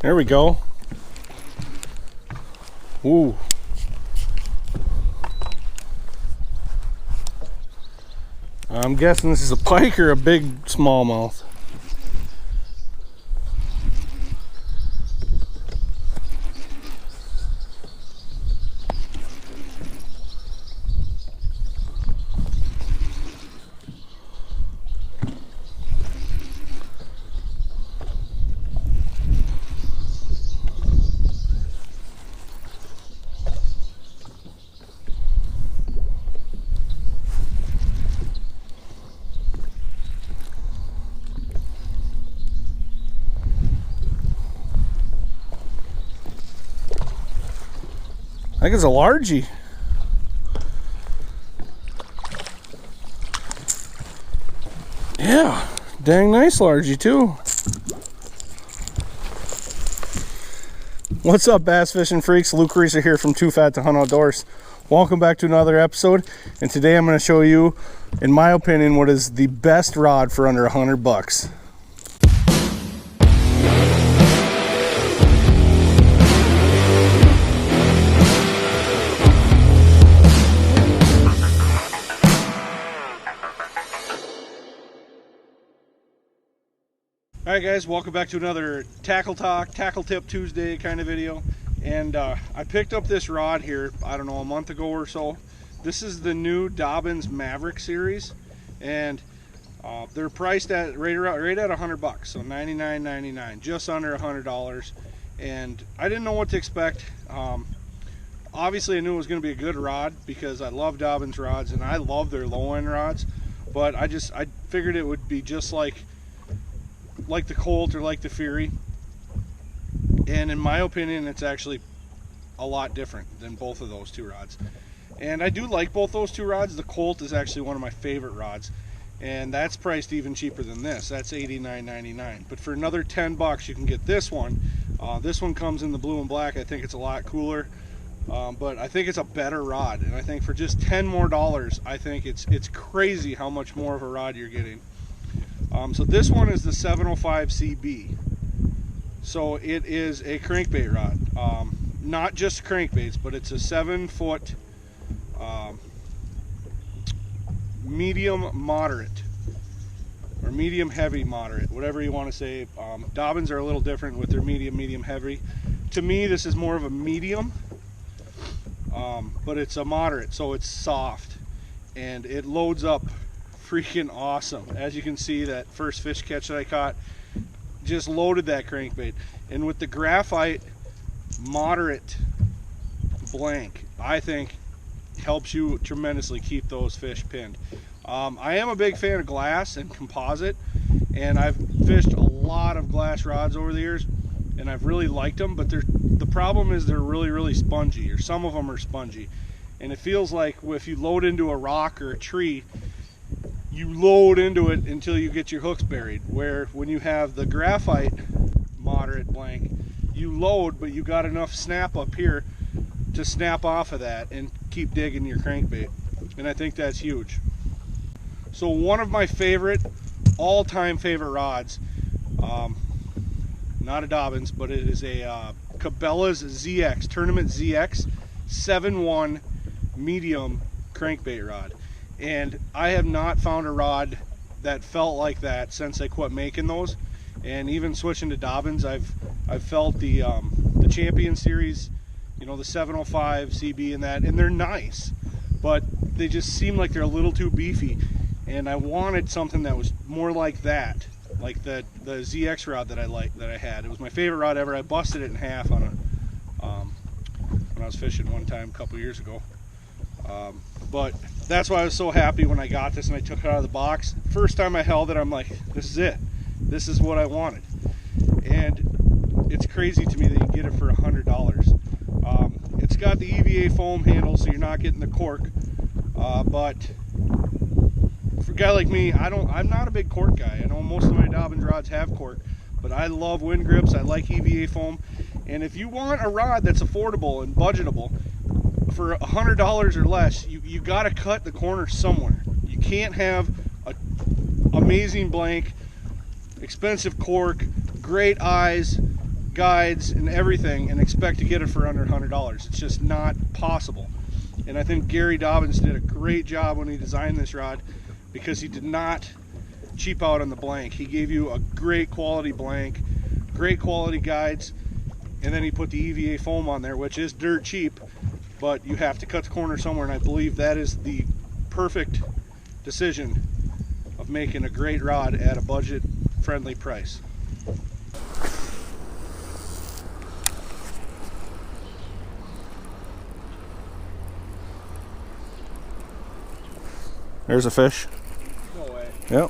There we go. Ooh. I'm guessing this is a pike or a big smallmouth. I think it's a largie. Yeah, dang nice largie too. What's up, bass fishing freaks? Luke Reeser here from Too Fat to Hunt Outdoors. Welcome back to another episode, and today I'm going to show you, in my opinion, what is the best rod for under $100. Alright guys, welcome back to another Tackle Talk, Tackle Tip Tuesday kind of video. And I picked up this rod here, I don't know, a month ago or so. This is the new Dobyns Maverick Series, and they're priced at right at $100, so $99.99, just under $100. And I didn't know what to expect. Obviously I knew it was going to be a good rod because I love Dobyns rods and I love their low end rods, but I figured it would be just like the Colt or like the Fury, and in my opinion it's actually a lot different than both of those two rods. And I do like both those two rods. The Colt is actually one of my favorite rods, and that's priced even cheaper than this. That's $89.99, but for another $10 you can get this one. This one comes in the blue and black. I think it's a lot cooler, but I think it's a better rod, and I think for just $10 more, I think it's crazy how much more of a rod you're getting. So this one is the 705CB. So it is a crankbait rod. Not just crankbaits, but it's a 7-foot medium moderate, or medium heavy moderate, whatever you want to say. Dobyns are a little different with their medium heavy. To me, this is more of a medium, but it's a moderate, so it's soft and it loads up freaking awesome. As you can see, that first fish catch that I caught just loaded that crankbait. And with the graphite moderate blank, I think helps you tremendously keep those fish pinned. I am a big fan of glass and composite, and I've fished a lot of glass rods over the years and I've really liked them, but the problem is they're really spongy, or some of them are spongy, and it feels like if you load into a rock or a tree, you load into it until you get your hooks buried. Where when you have the graphite moderate blank, you load, but you got enough snap up here to snap off of that and keep digging your crankbait. And I think that's huge. So one of my favorite, all-time favorite rods, not a Dobyns, but it is a Cabela's ZX, Tournament ZX 7-1 medium crankbait rod. And I have not found a rod that felt like that since I quit making those. And even switching to Dobyns, I've felt the Champion Series, you know, the 705CB and that, and they're nice, but they just seem like they're a little too beefy. And I wanted something that was more like that, like the ZX rod that I had. It was my favorite rod ever. I busted it in half on when I was fishing one time a couple years ago. But that's why I was so happy when I got this and I took it out of the box. First time I held it, I'm like, this is it. This is what I wanted. And it's crazy to me that you can get it for $100. It's got the EVA foam handle, so you're not getting the cork. But for a guy like me, I'm not a big cork guy. I know most of my Dobyns rods have cork, but I love wind grips. I like EVA foam. And if you want a rod that's affordable and budgetable, for $100 or less, you got to cut the corner somewhere. You can't have a amazing blank, expensive cork, great eyes, guides and everything and expect to get it for under $100. It's just not possible. And I think Gary Dobyns did a great job when he designed this rod, because he did not cheap out on the blank. He gave you a great quality blank, great quality guides, and then he put the EVA foam on there, which is dirt cheap, but you have to cut the corner somewhere, and I believe that is the perfect decision of making a great rod at a budget friendly price. There's a fish. No way. Yep.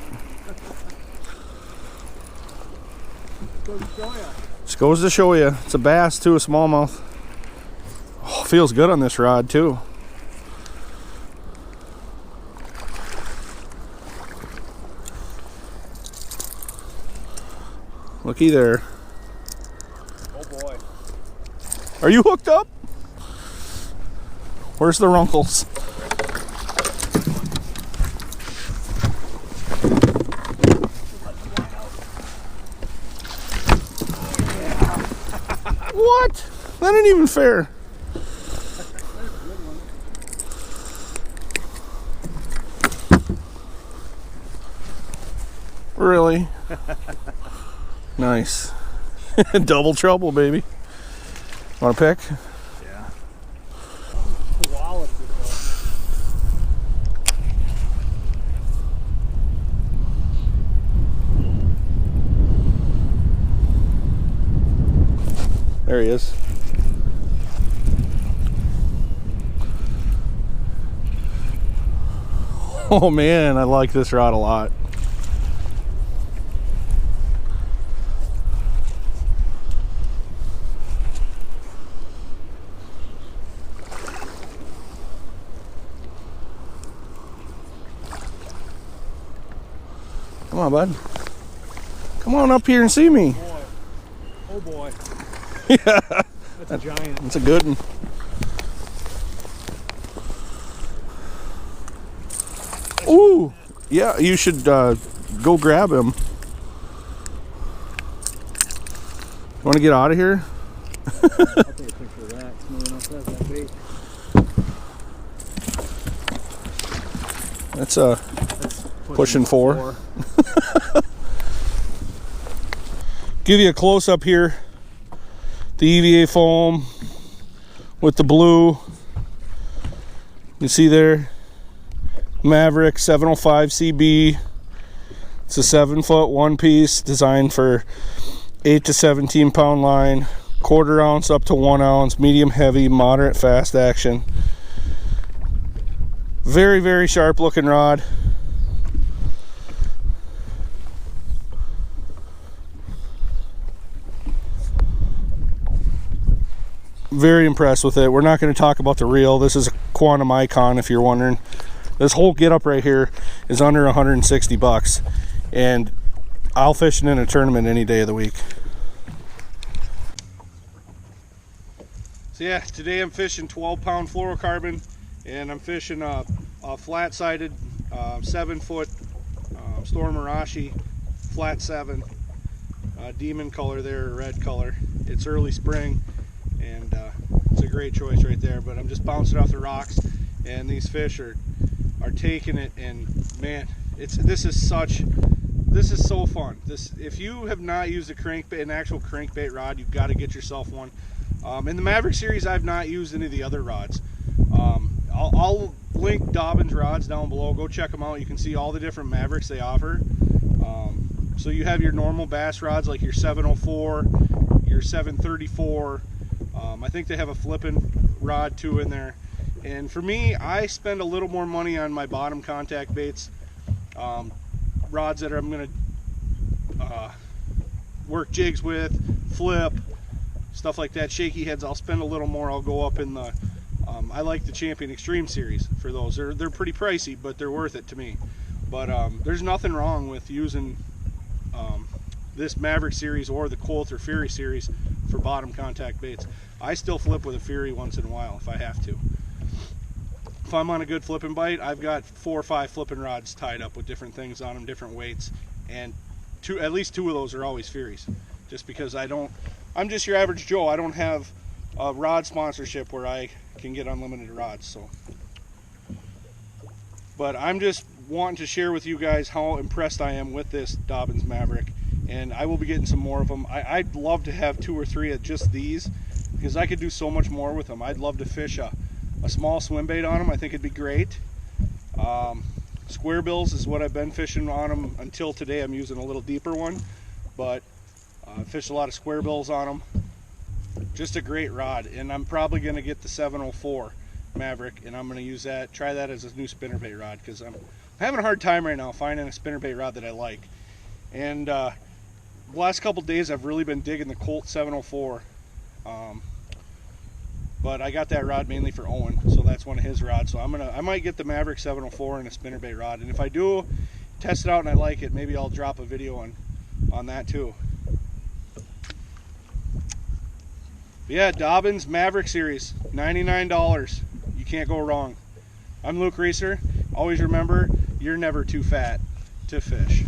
Goes to show ya. Just goes to show you. It's a bass too, a smallmouth. Oh, feels good on this rod too. Looky there. Oh boy. Are you hooked up? Where's the runkles? What? That ain't even fair. Really? Nice. Double trouble, baby. Want to pick? Yeah. There he is. Oh man, I like this rod a lot. Come on, bud. Come on up here and see me. Oh boy. Yeah. That's a giant. That's a good one. Ooh. Yeah, you should go grab him. You want to get out of here? I'll take a picture of that. It's moving up that bait. That's pushing 4. Give you a close up here. The EVA foam with the blue. You see there, Maverick 705CB. It's a 7-foot one piece designed for 8 to 17 pound line, 1/4 ounce up to 1 ounce, medium heavy, moderate fast action. Very, very sharp looking rod. Very impressed with it. We're not going to talk about the reel. This is a Quantum Icon, if you're wondering. This whole getup right here is under 160 bucks, and I'll fish it in a tournament any day of the week. So yeah, today I'm fishing 12-pound fluorocarbon, and I'm fishing a flat-sided 7-foot Storm Arashi flat 7 demon color there, red color. It's early spring, and it's a great choice right there. But I'm just bouncing off the rocks, and these fish are taking it, and man, this is so fun. If you have not used an actual crankbait rod, you've got to get yourself one. In the Maverick series, I've not used any of the other rods. I'll link Dobyns Rods down below. Go check them out. You can see all the different Mavericks they offer. So you have your normal bass rods like your 704, your 734. I think they have a flipping rod too in there. And for me, I spend a little more money on my bottom contact baits, rods that I'm going to work jigs with, flip, stuff like that. Shaky heads, I'll spend a little more. I'll go up in the I like the Champion Extreme series for those. They're pretty pricey, but they're worth it to me. But there's nothing wrong with using this Maverick series or the Colt or Fury series for bottom contact baits. I still flip with a Fury once in a while if I have to. If I'm on a good flipping bite, I've got 4 or 5 flipping rods tied up with different things on them, different weights, and at least 2 of those are always Furies. just because I'm just your average Joe. I don't have a rod sponsorship where I can get unlimited rods. So, but I'm just wanting to share with you guys how impressed I am with this Dobyns Maverick, and I will be getting some more of them. I'd love to have 2 or 3 of just these, because I could do so much more with them. I'd love to fish a small swim bait on them. I think it'd be great. Square bills is what I've been fishing on them until today. I'm using a little deeper one, but I fished a lot of square bills on them. Just a great rod, and I'm probably going to get the 704 Maverick, and I'm going to use that, try that as a new spinnerbait rod, because I'm having a hard time right now finding a spinnerbait rod that I like. And the last couple days I've really been digging the Colt 704, but I got that rod mainly for Owen, so that's one of his rods. So I might get the Maverick 704 and a spinnerbait rod, and if I do test it out and I like it, maybe I'll drop a video on that too. But yeah, Dobyns Maverick Series, $99. You can't go wrong. I'm Luke Reeser. Always remember, you're never too fat to fish.